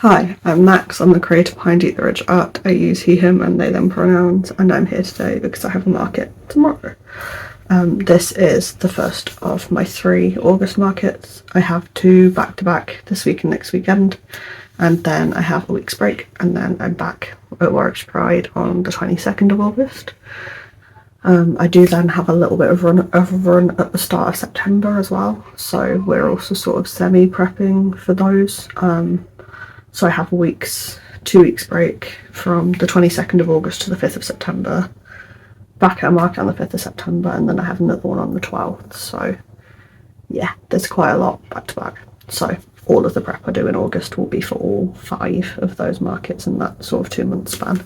Hi, I'm Max. I'm the creator behind Eat the Rich Art. I use he, him, and they, them pronouns, and I'm here today because I have a market tomorrow. This is the first of my 3 August markets. I have 2 back-to-back this week and next weekend, and then I have a week's break, and then I'm back at Warwickshire Pride on the 22nd of August. I do then have a little bit of a run at the start of September as well, so we're also sort of semi-prepping for those. So I have 2 weeks break from the 22nd of August to the 5th of September, back at a market on the 5th of September, and then I have another one on the 12th. So yeah, there's quite a lot back to back. So all of the prep I do in August will be for all 5 of those markets in that sort of 2-month span.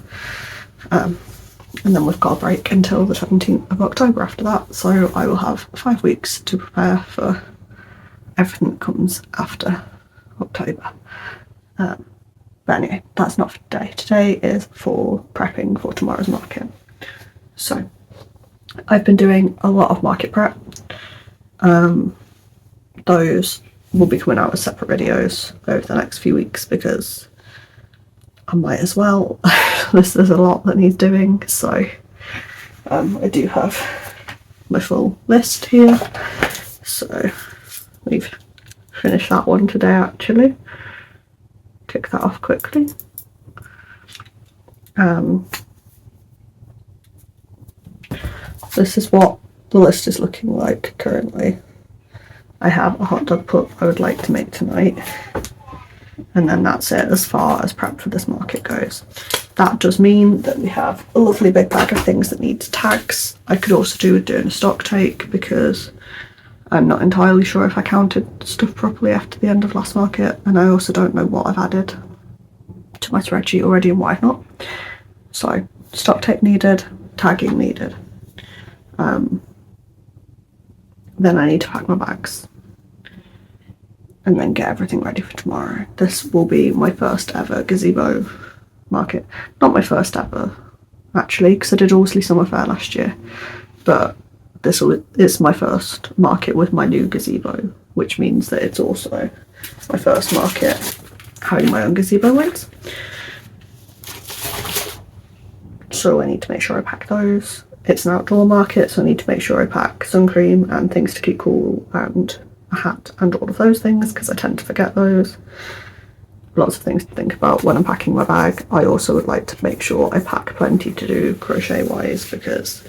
And then we've got a break until the 17th of October after that. So I will have 5 weeks to prepare for everything that comes after October. But anyway, that's not for today. Today is for prepping for tomorrow's market. So I've been doing a lot of market prep. Those will be coming out as separate videos over the next few weeks because I might as well. There's a lot that needs doing, so I do have my full list here. So we've finished that one today actually. Tick that off quickly. This is what the list is looking like currently. I have a hot dog pup I would like to make tonight, and then that's it as far as prep for this market goes. That does mean that we have a lovely big bag of things that need tags. I could also do with doing a stock take because I'm not entirely sure if I counted stuff properly after the end of last market, and I also don't know what I've added to my spreadsheet already and what I've not. So stock take needed, tagging needed. Then I need to pack my bags and then get everything ready for tomorrow. This will be my first ever gazebo market. Not my first ever actually, because I did Horsley Summer Fair last year, but it's my first market with my new gazebo, which means that it's also my first market having my own gazebo wings. So I need to make sure I pack those. It's an outdoor market, so I need to make sure I pack sun cream and things to keep cool and a hat and all of those things because I tend to forget those. Lots of things to think about when I'm packing my bag. I also would like to make sure I pack plenty to do crochet wise because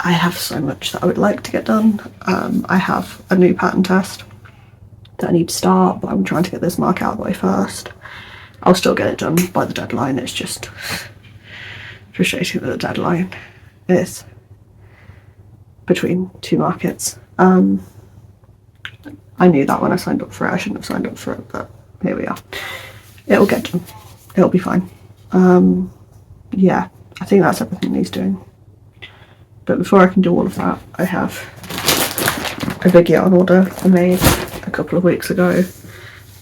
I have so much that I would like to get done. I have a new pattern test that I need to start, but I'm trying to get this mark out of the way first. I'll still get it done by the deadline. It's just frustrating that the deadline is between 2 markets. I knew that when I signed up for it. I shouldn't have signed up for it, but here we are. It'll get done. It'll be fine. Yeah, I think that's everything he's doing. But before I can do all of that, I have a big yarn order I made a couple of weeks ago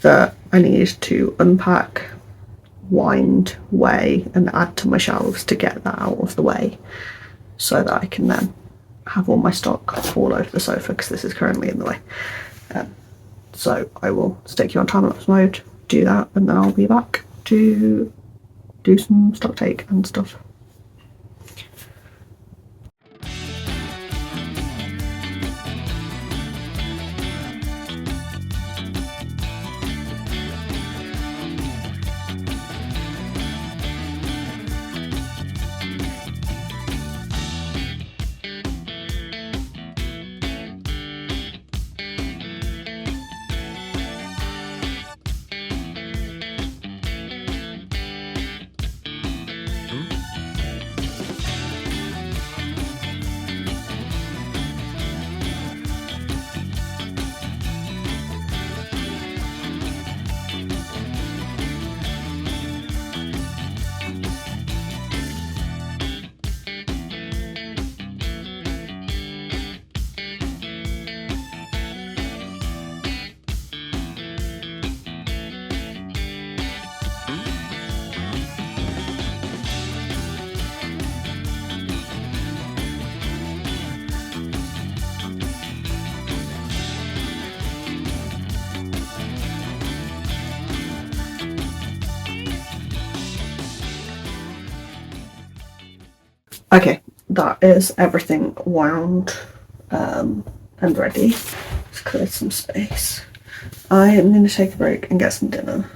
that I need to unpack, wind, weigh, and add to my shelves to get that out of the way so that I can then have all my stock all over the sofa because this is currently in the way. So I will stick you on time-lapse mode, do that, and then I'll be back to do some stock take and stuff. Okay, that is everything wound and ready. Let's clear some space. I am going to take a break and get some dinner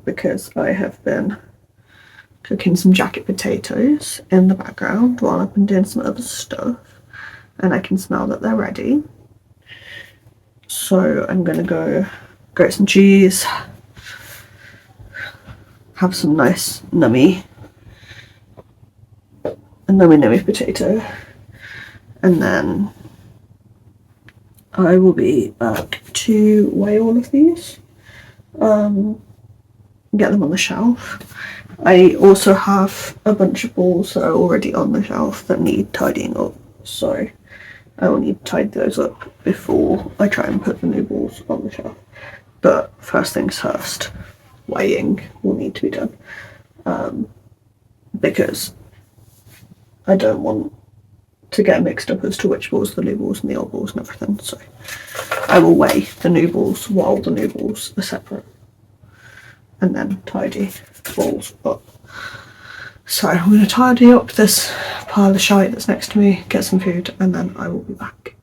because I have been cooking some jacket potatoes in the background while I've been doing some other stuff, and I can smell that they're ready. So I'm going to go grate some cheese, have some nice nummy potato, and then I will be back to weigh all of these, get them on the shelf. I also have a bunch of balls that are already on the shelf that need tidying up, so I will need to tidy those up before I try and put the new balls on the shelf. But first things first, weighing will need to be done, because I don't want to get mixed up as to which balls are the new balls and the old balls and everything, so I will weigh the new balls while the new balls are separate, and then tidy the balls up. So I'm going to tidy up this pile of shite that's next to me, get some food, and then I will be back.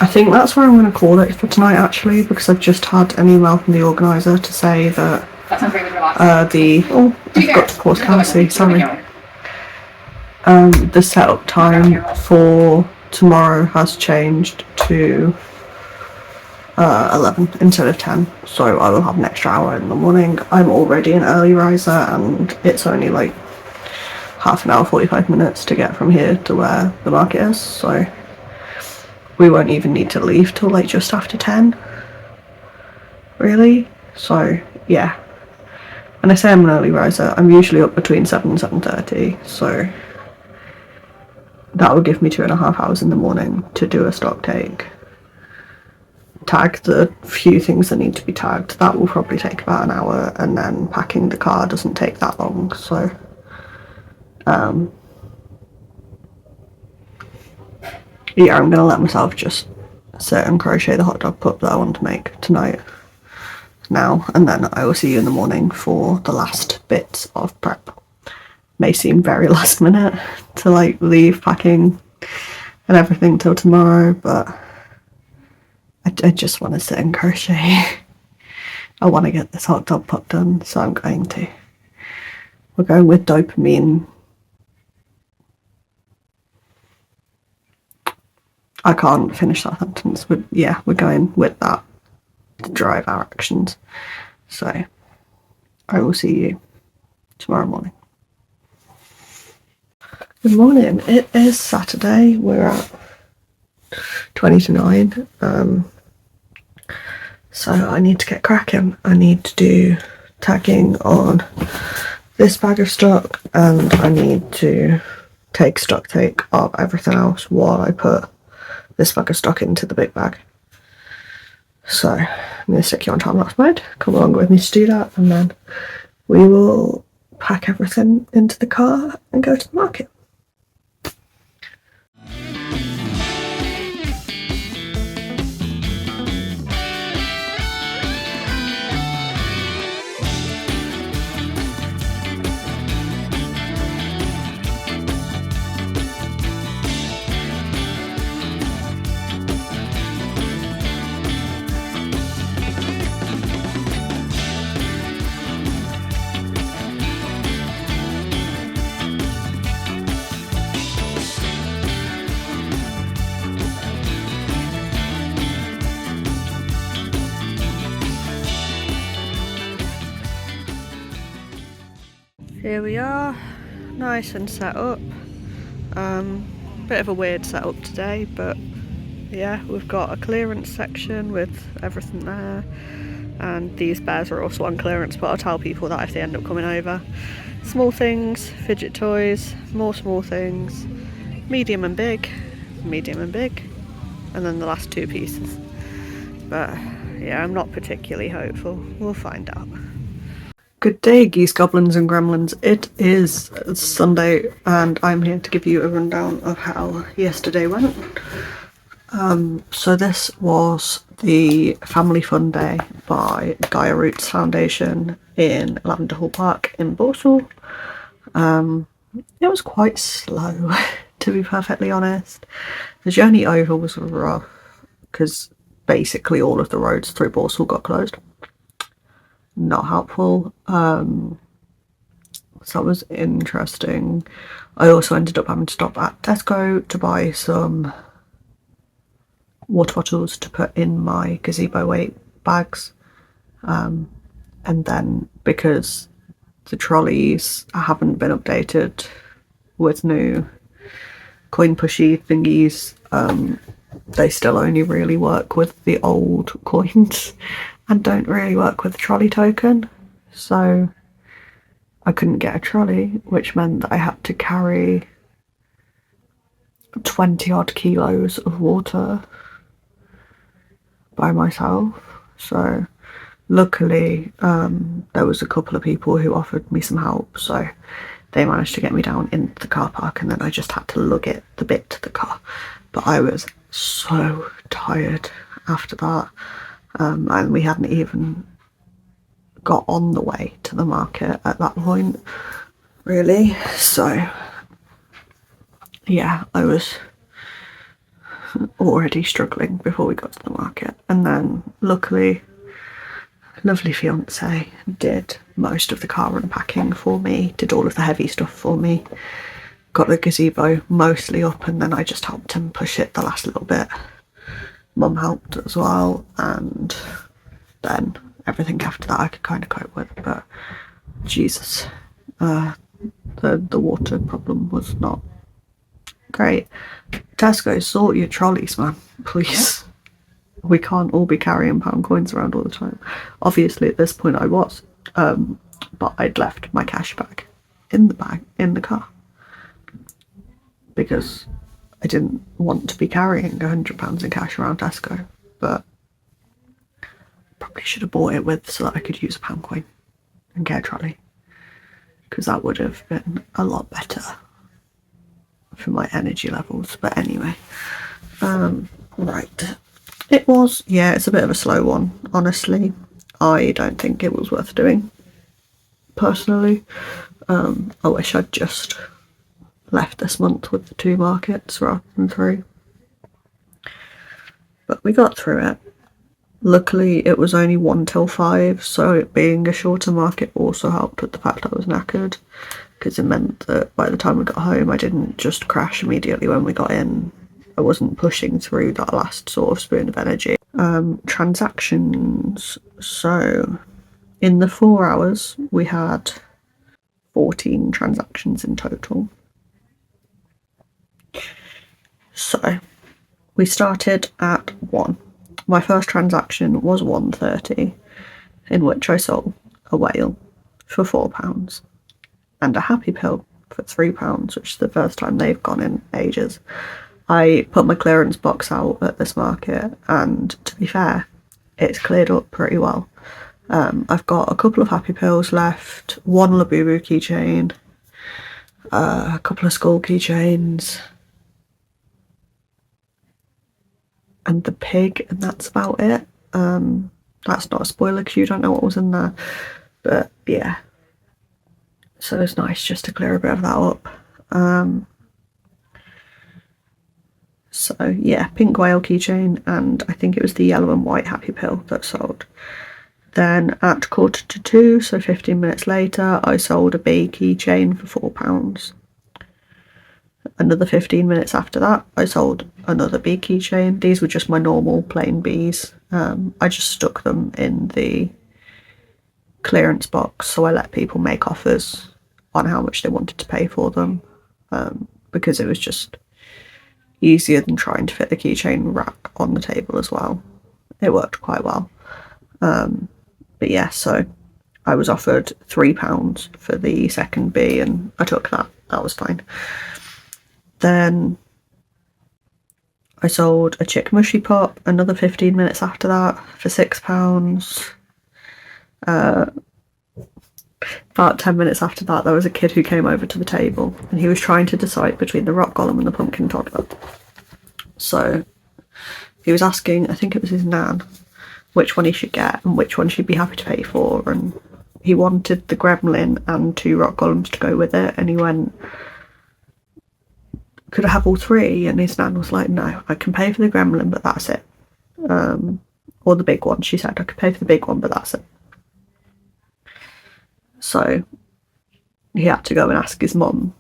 I think that's where I'm going to call it for tonight, actually, because I've just had an email from the organiser to say that I forgot to pause Kelsey, sorry. The setup time for tomorrow has changed to 11 instead of 10, so I will have an extra hour in the morning. I'm already an early riser and it's only like half an hour, 45 minutes to get from here to where the market is, so we won't even need to leave till like just after 10, really. So yeah, and I say I'm an early riser, I'm usually up between 7 and 7:30, so that will give me 2.5 hours in the morning to do a stock take, tag the few things that need to be tagged. That will probably take about an hour, and then packing the car doesn't take that long, so yeah, I'm gonna let myself just sit and crochet the hot dog pup that I want to make tonight now, and then I will see you in the morning for the last bits of prep. May seem very last minute to like leave packing and everything till tomorrow, but I just want to sit and crochet. I want to get this hot dog pup done, so I'm going to. We're going with dopamine. I can't finish that sentence, but yeah, we're going with that to drive our actions. So I will see you tomorrow morning. Good morning. It is Saturday. We're at 20 to 9. So I need to get cracking. I need to do tagging on this bag of stock, and I need to take stock take of everything else while I put this bag of stock into the big bag. So I'm going to stick you on time-lapse mode. Come along with me to do that, and then we will pack everything into the car and go to the market. Here we are, nice and set up. Bit of a weird setup today, but yeah, we've got a clearance section with everything there, and these bears are also on clearance, but I'll tell people that if they end up coming over. Small things, fidget toys, more small things, medium and big, and then the last two pieces. But yeah, I'm not particularly hopeful. We'll find out. Good day, geese, goblins and gremlins. It is Sunday and I'm here to give you a rundown of how yesterday went. So this was the Family Fun Day by Gaia Roots Foundation in Lavender Hall Park in Borsal. It was quite slow, to be perfectly honest. The journey over was rough because basically all of the roads through Borsal got closed. Not helpful. So that was interesting. I also ended up having to stop at Tesco to buy some water bottles to put in my gazebo weight bags, and then because the trolleys haven't been updated with new coin pushy thingies, they still only really work with the old coins and don't really work with the trolley token. So I couldn't get a trolley, which meant that I had to carry 20 odd kilos of water by myself. So luckily there was a couple of people who offered me some help, so they managed to get me down into the car park, and then I just had to lug the bit to the car. But I was so tired after that, and we hadn't even got on the way to the market at that point, really. So yeah, I was already struggling before we got to the market, and then luckily lovely fiance did most of the car unpacking for me, did all of the heavy stuff for me, got the gazebo mostly up, and then I just helped him push it the last little bit. Mum helped as well, and then everything after that I could kind of cope with. But Jesus, the water problem was not great. Tesco, sort your trolleys, man, please. We can't all be carrying pound coins around all the time. Obviously at this point I was, but I'd left my cash bag in the car because I didn't want to be carrying £100 in cash around Tesco, but probably should have bought it with so that I could use a pound coin and get a trolley, because that would have been a lot better for my energy levels. But anyway, right. It was, yeah, it's a bit of a slow one, honestly. I don't think it was worth doing, personally. I wish I'd just left this month with the 2 markets rather than 3. But we got through it. Luckily, it was only 1 till 5, so it being a shorter market also helped with the fact I was knackered, because it meant that by the time we got home, I didn't just crash immediately when we got in. I wasn't pushing through that last sort of spoon of energy. Transactions. So in the 4 hours, we had 14 transactions in total. So we started at 1. My first transaction was 1:30, in which I sold a whale for £4 and a happy pill for £3, which is the first time they've gone in ages. I put my clearance box out at this market, and to be fair, it's cleared up pretty well. I've got a couple of happy pills left, 1 Labubu keychain, a couple of skull keychains, and the pig, and that's about it. That's not a spoiler because you don't know what was in there, but yeah. So it's nice just to clear a bit of that up. So yeah, pink whale keychain, and I think it was the yellow and white happy pill that sold. Then at 1:45, so 15 minutes later, I sold a bee keychain for £4. Another 15 minutes after that, I sold another bee keychain. These were just my normal plain bees. I just stuck them in the clearance box, so I let people make offers on how much they wanted to pay for them, because it was just easier than trying to fit the keychain rack on the table as well. It worked quite well. But yeah, so I was offered £3 for the second B and I took that. That was fine. Then I sold a chick mushy pop another 15 minutes after that for £6. About 10 minutes after that, there was a kid who came over to the table and he was trying to decide between the rock golem and the pumpkin toddler. So he was asking, I think it was his nan, which one he should get and which one she'd be happy to pay for, and he wanted the gremlin and 2 rock golems to go with it, and he went, could I have all 3? And his nan was like, no, I can pay for the gremlin, but that's it. Or the big one, she said, I could pay for the big one, but that's it. So he had to go and ask his mum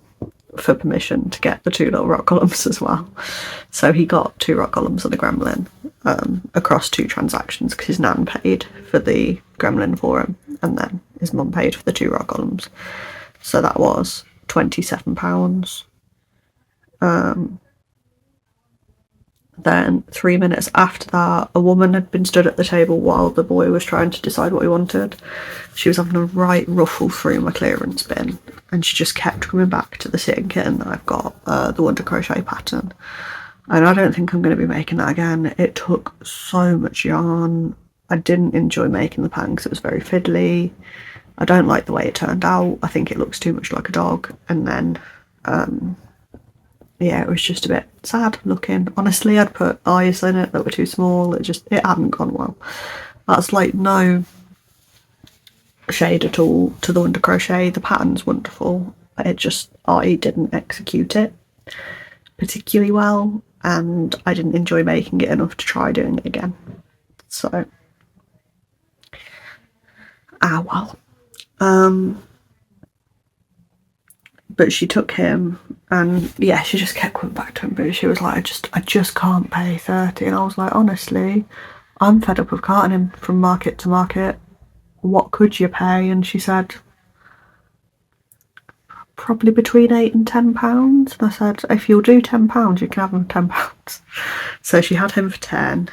for permission to get the 2 little rock golems as well. So he got 2 rock golems and a gremlin across 2 transactions, because his nan paid for the gremlin for him and then his mum paid for the 2 rock golems. So that was £27. Then 3 minutes after that, a woman had been stood at the table while the boy was trying to decide what he wanted. She was having a right ruffle through my clearance bin, and she just kept coming back to the sitting kitten that I've got, the Wonder Crochet pattern. And I don't think I'm going to be making that again. It took so much yarn. I didn't enjoy making the pattern because it was very fiddly. I don't like the way it turned out. I think it looks too much like a dog. And then yeah, it was just a bit sad looking. Honestly, I'd put eyes in it that were too small. It hadn't gone well. That's like no shade at all to the Wonder Crochet. The pattern's wonderful. I didn't execute it particularly well, and I didn't enjoy making it enough to try doing it again. So, well. But she took him, and yeah, she just kept coming back to him, but she was like, I just can't pay 30. And I was like, honestly, I'm fed up of carting him from market to market. What could you pay? And she said, probably between £8 and £10. And I said, if you'll do £10, you can have him for £10. So she had him for 10.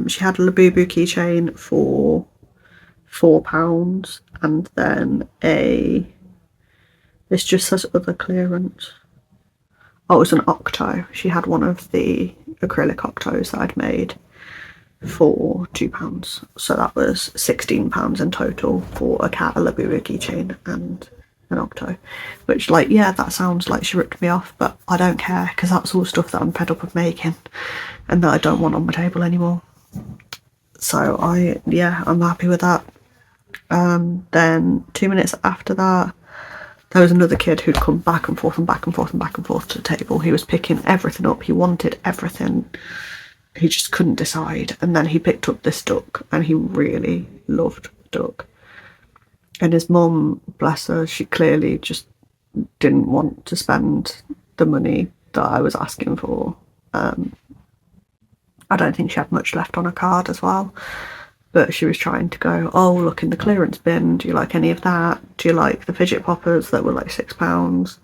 She had a Labubu keychain for £4, and then this just says other clearance. Oh, it was an octo. She had one of the acrylic octos that I'd made for £2. So that was £16 in total for a cat, a Labubu keychain and an octo. Which, like, yeah, that sounds like she ripped me off, but I don't care, because that's all stuff that I'm fed up of making and that I don't want on my table anymore. So I'm happy with that. Then 2 minutes after that, there was another kid who'd come back and forth and back and forth and back and forth to the table. He was picking everything up. He wanted everything. He just couldn't decide. And then he picked up this duck, and he really loved the duck. And his mum, bless her, she clearly just didn't want to spend the money that I was asking for. I don't think she had much left on her card as well. But she was trying to go, oh, look in the clearance bin. Do you like any of that? Do you like the fidget poppers that were like £6?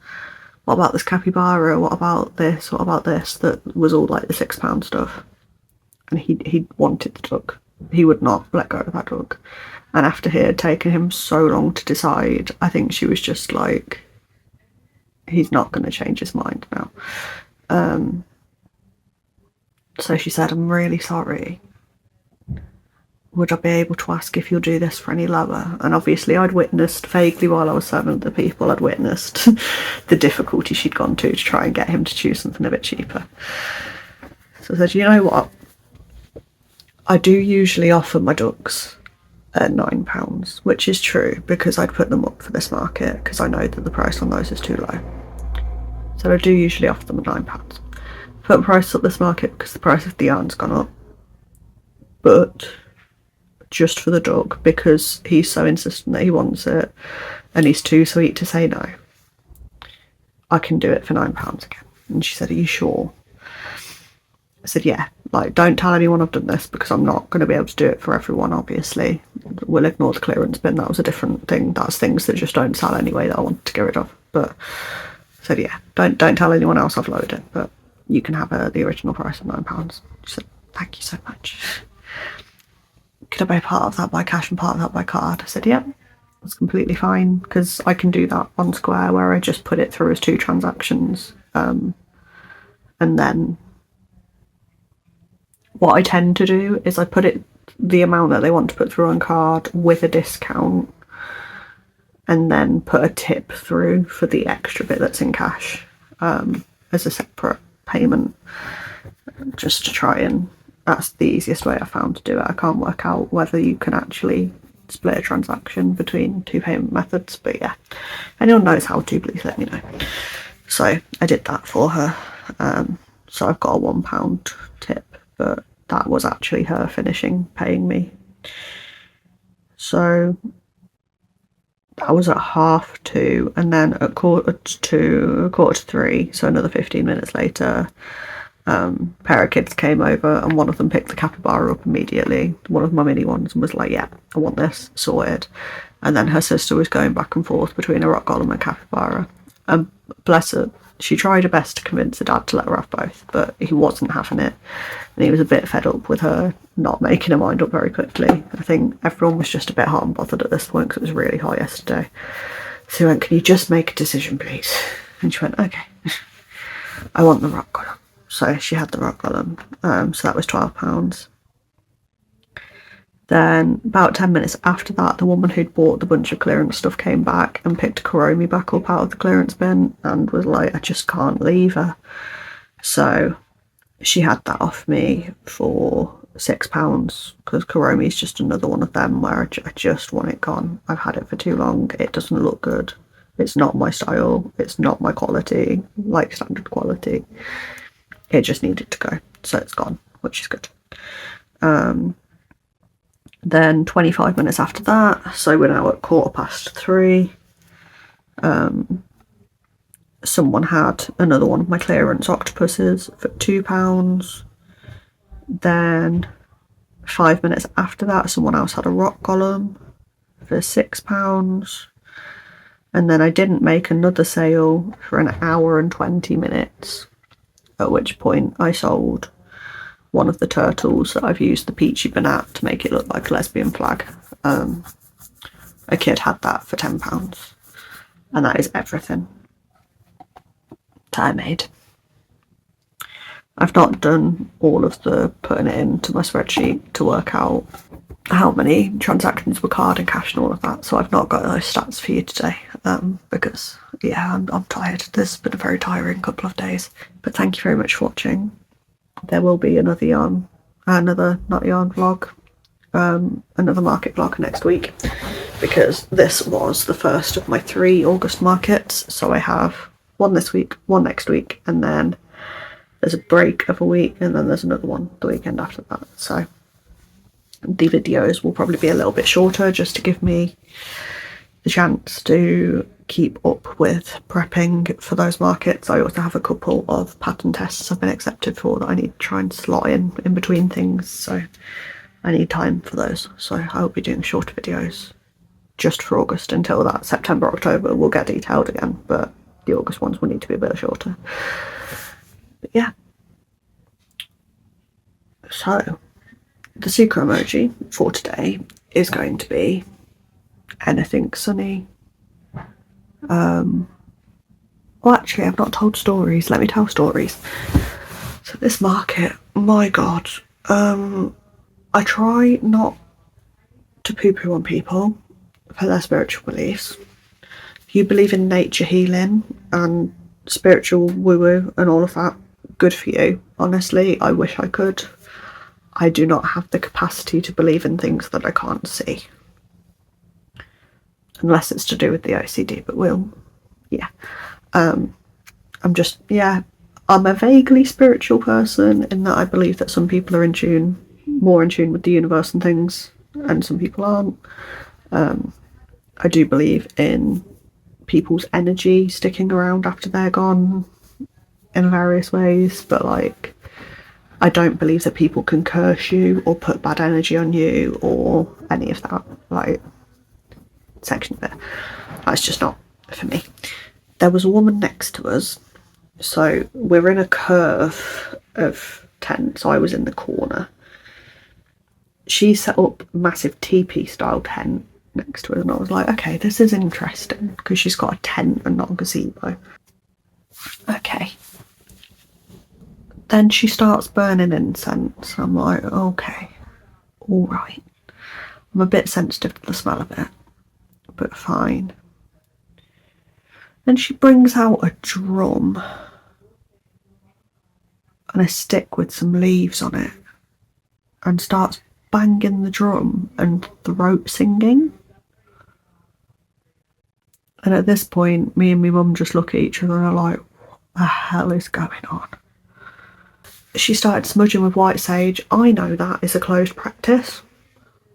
What about this capybara? What about this? What about this? That was all like the £6 stuff. And he wanted the duck. He would not let go of that duck. And after it had taken him so long to decide, I think she was just like, he's not going to change his mind now. So she said, I'm really sorry. Would I be able to ask if you'll do this for any lower? And obviously I'd witnessed vaguely while I was serving other people, I'd witnessed the difficulty she'd gone to try and get him to choose something a bit cheaper. So I said, you know what? I do usually offer my ducks at £9, which is true because I'd put them up for this market because I know that the price on those is too low. So I do usually offer them at £9. Put the price up this market because the price of the yarn's gone up. But just for the dog, because he's so insistent that he wants it and he's too sweet to say no, I can do it for £9 again. And she said, are you sure? I said, yeah, like, don't tell anyone I've done this, because I'm not going to be able to do it for everyone, obviously. We'll ignore the clearance bin, that was a different thing. That's things that just don't sell anyway that I wanted to get rid of. But said, yeah, don't tell anyone else I've loaded it, but you can have the original price of £9. She said, thank you so much. Could I pay part of that by cash and part of that by card? I said, yeah, that's completely fine, because I can do that on Square, where I just put it through as 2 transactions. And then what I tend to do is I put it, the amount that they want to put through on card, with a discount, and then put a tip through for the extra bit that's in cash, as a separate payment, just to try and, that's the easiest way I found to do it. I can't work out whether you can actually split a transaction between 2 payment methods, but yeah, if anyone knows how to, please let me know. So I did that for her. So I've got a £1 tip, but that was actually her finishing paying me. So that was at 2:30, and then at 2:45, so another 15 minutes later, pair of kids came over, and one of them picked the capybara up immediately, one of my mini ones, and was like, yeah, I want this sorted. And then her sister was going back and forth between a rock golem and capybara, and bless her, she tried her best to convince her dad to let her have both, but he wasn't having it, and he was a bit fed up with her not making her mind up very quickly. I think everyone was just a bit hot and bothered at this point, because it was really hot yesterday. So he went, can you just make a decision, please? And she went, okay, I want the rock golem. So she had the rock golem, so that was £12. Then about 10 minutes after that, the woman who'd bought the bunch of clearance stuff came back and picked Kuromi back up out of the clearance bin, and was like, I just can't leave her. So she had that off me for £6, because Kuromi is just another one of them where I just want it gone. I've had it for too long, it doesn't look good, it's not my style, it's not my quality, like standard quality. It just needed to go, so it's gone, which is good. Then 25 minutes after that, so we're now at 3:15, someone had another one of my clearance octopuses for £2. Then 5 minutes after that, someone else had a rock golem for £6. And then I didn't make another sale for an hour and 20 minutes, at which point I sold one of the turtles that I've used the peachy banat to make it look like a lesbian flag. A kid had that for £10, and that is everything that I made. I've not done all of the putting it into my spreadsheet to work out how many transactions were card and cash and all of that, so I've not got those stats for you today, because yeah, I'm tired. This has been a very tiring couple of days, but thank you very much for watching. There will be another not yarn vlog, another market vlog next week, because this was the first of my 3 August markets. So I have one this week, one next week, and then there's a break of a week, and then there's another one the weekend after that. So the videos will probably be a little bit shorter, just to give me the chance to keep up with prepping for those markets. I also have a couple of pattern tests I've been accepted for that I need to try and slot in between things, so I need time for those. So I'll be doing shorter videos just for August until that. September, October will get detailed again, but the August ones will need to be a bit shorter. But yeah, so the secret emoji for today is going to be anything sunny. Well, actually, I've not told stories. Let me tell stories. So this market, my god, I try not to poo-poo on people for their spiritual beliefs. If you believe in nature healing and spiritual woo-woo and all of that, good for you. Honestly, I wish I could. I do not have the capacity to believe in things that I can't see. Unless it's to do with the OCD, but yeah. I'm a vaguely spiritual person, in that I believe that some people are more in tune with the universe and things, and some people aren't. I do believe in people's energy sticking around after they're gone in various ways, but like, I don't believe that people can curse you or put bad energy on you or any of that, like, section of it. That's just not for me. There was a woman next to us, so we're in a curve of tents, so I was in the corner. She set up a massive teepee style tent next to us, and I was like, okay, this is interesting, because she's got a tent and not a gazebo. Okay. Then she starts burning incense. I'm like, okay, all right. I'm a bit sensitive to the smell of it, but fine. Then she brings out a drum and a stick with some leaves on it and starts banging the drum and throat singing. And at this point, me and my mum just look at each other and are like, what the hell is going on? She started smudging with white sage. I know that is a closed practice.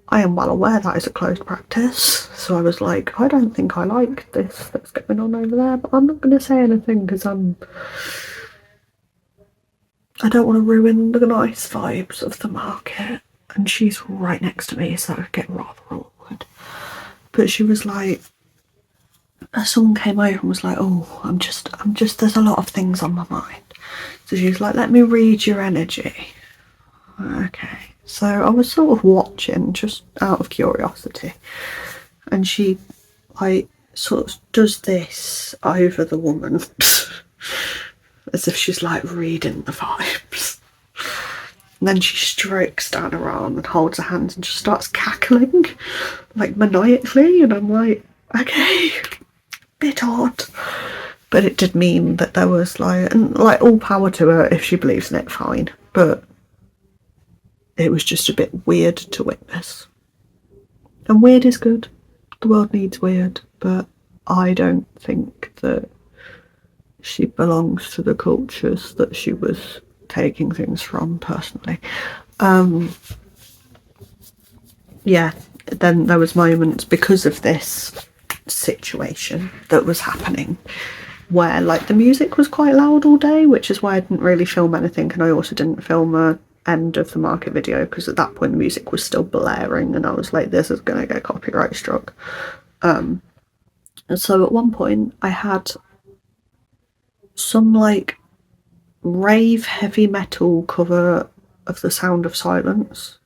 I am well aware that is a closed practice. So I was like, I don't think I like this that's going on over there, but I'm not going to say anything because I don't want to ruin the nice vibes of the market. And she's right next to me, so that would get rather awkward. But she was like, someone came over and was like, oh, I'm just, there's a lot of things on my mind. So she was like, let me read your energy. Okay. So I was sort of watching just out of curiosity. And she, like, sort of does this over the woman as if she's, like, reading the vibes. And then she strokes down her arm and holds her hands and just starts cackling, like, maniacally. And I'm like, okay, bit odd. But it did mean that there was, like, and, like, all power to her if she believes in it, fine. But it was just a bit weird to witness. And weird is good. The world needs weird. But I don't think that she belongs to the cultures that she was taking things from, personally. Yeah, then there was moments because of this situation that was happening where, like, the music was quite loud all day, which is why I didn't really film anything, and I also didn't film a end of the market video because at that point the music was still blaring and I was like, this is going to get copyright struck. And so at one point I had some, like, rave heavy metal cover of The Sound of Silence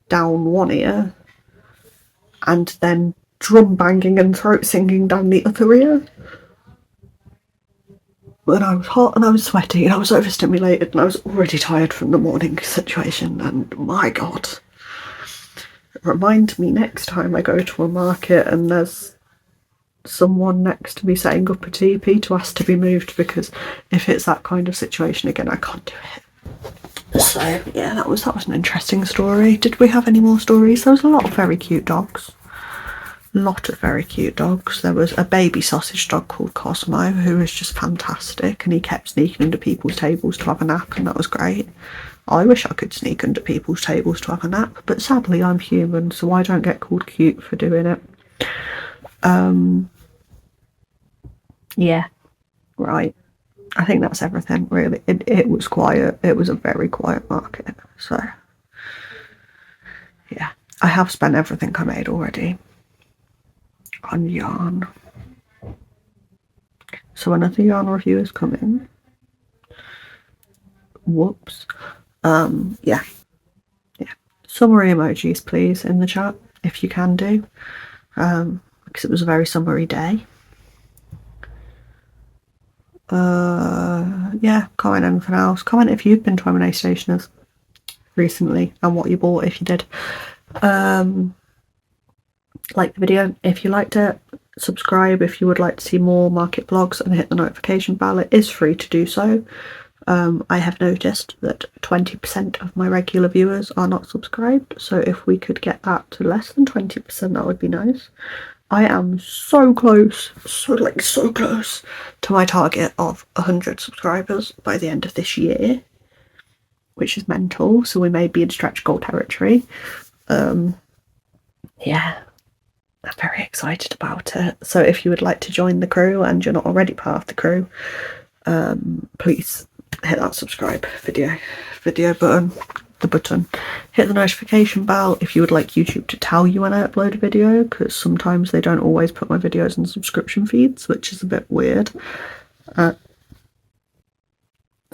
down one ear and then drum banging and throat singing down the other ear. And I was hot and I was sweaty and I was overstimulated and I was already tired from the morning situation, and my god, remind me next time I go to a market and there's someone next to me setting up a teepee to ask to be moved, because if it's that kind of situation again I can't do it. So yeah, that was an interesting story. Did we have any more stories? There was a lot of very cute dogs. Lot of very cute dogs. There was a baby sausage dog called Cosmo who was just fantastic, and he kept sneaking under people's tables to have a nap, and that was great. I wish I could sneak under people's tables to have a nap, but sadly I'm human, so I don't get called cute for doing it. Yeah, right. I think that's everything, really. It was quiet. It was a very quiet market. So yeah, I have spent everything I made already on yarn. So another yarn review is coming. Whoops. Yeah. Summary emojis, please, in the chat, if you can do. Because it was a very summery day. Yeah, comment anything else. Comment if you've been to M&A Stationers recently and what you bought, if you did. Like the video if you liked it. Subscribe if you would like to see more market vlogs, and hit the notification bell. It is free to do so. I have noticed that 20% of my regular viewers are not subscribed, so if we could get that to less than 20%, that would be nice. I am so close, so close to my target of 100 subscribers by the end of this year, which is mental, so we may be in stretch goal territory. Yeah, I'm very excited about it. So if you would like to join the crew and you're not already part of the crew, please hit that subscribe video video button, hit the notification bell if you would like YouTube to tell you when I upload a video, because sometimes they don't always put my videos in subscription feeds, which is a bit weird.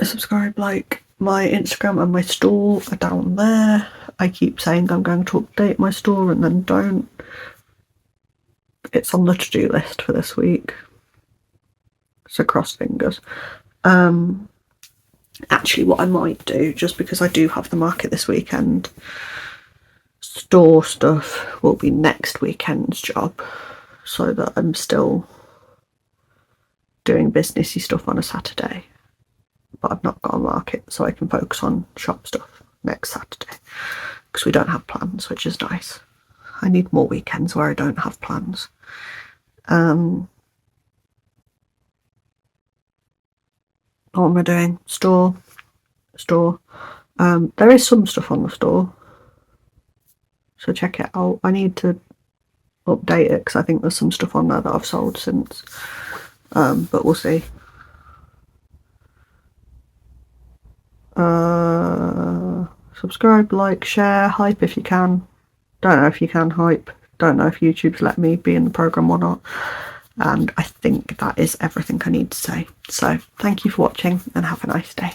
Subscribe, like, my Instagram and my store are down there. I keep saying I'm going to update my store and then don't. It's on the to-do list for this week, so cross fingers. Actually, what I might do, just because I do have the market this weekend, store stuff will be next weekend's job, so that I'm still doing businessy stuff on a Saturday, but I've not got a market, so I can focus on shop stuff next Saturday, because we don't have plans, which is nice. I need more weekends where I don't have plans. What am I doing? Store. There is some stuff on the store, so check it out. I need to update it because I think there's some stuff on there that I've sold since, but we'll see. Subscribe, like, share, hype if you can. Don't know if you can hype. Don't know if YouTube's let me be in the program or not. And I think that is everything I need to say. So thank you for watching and have a nice day.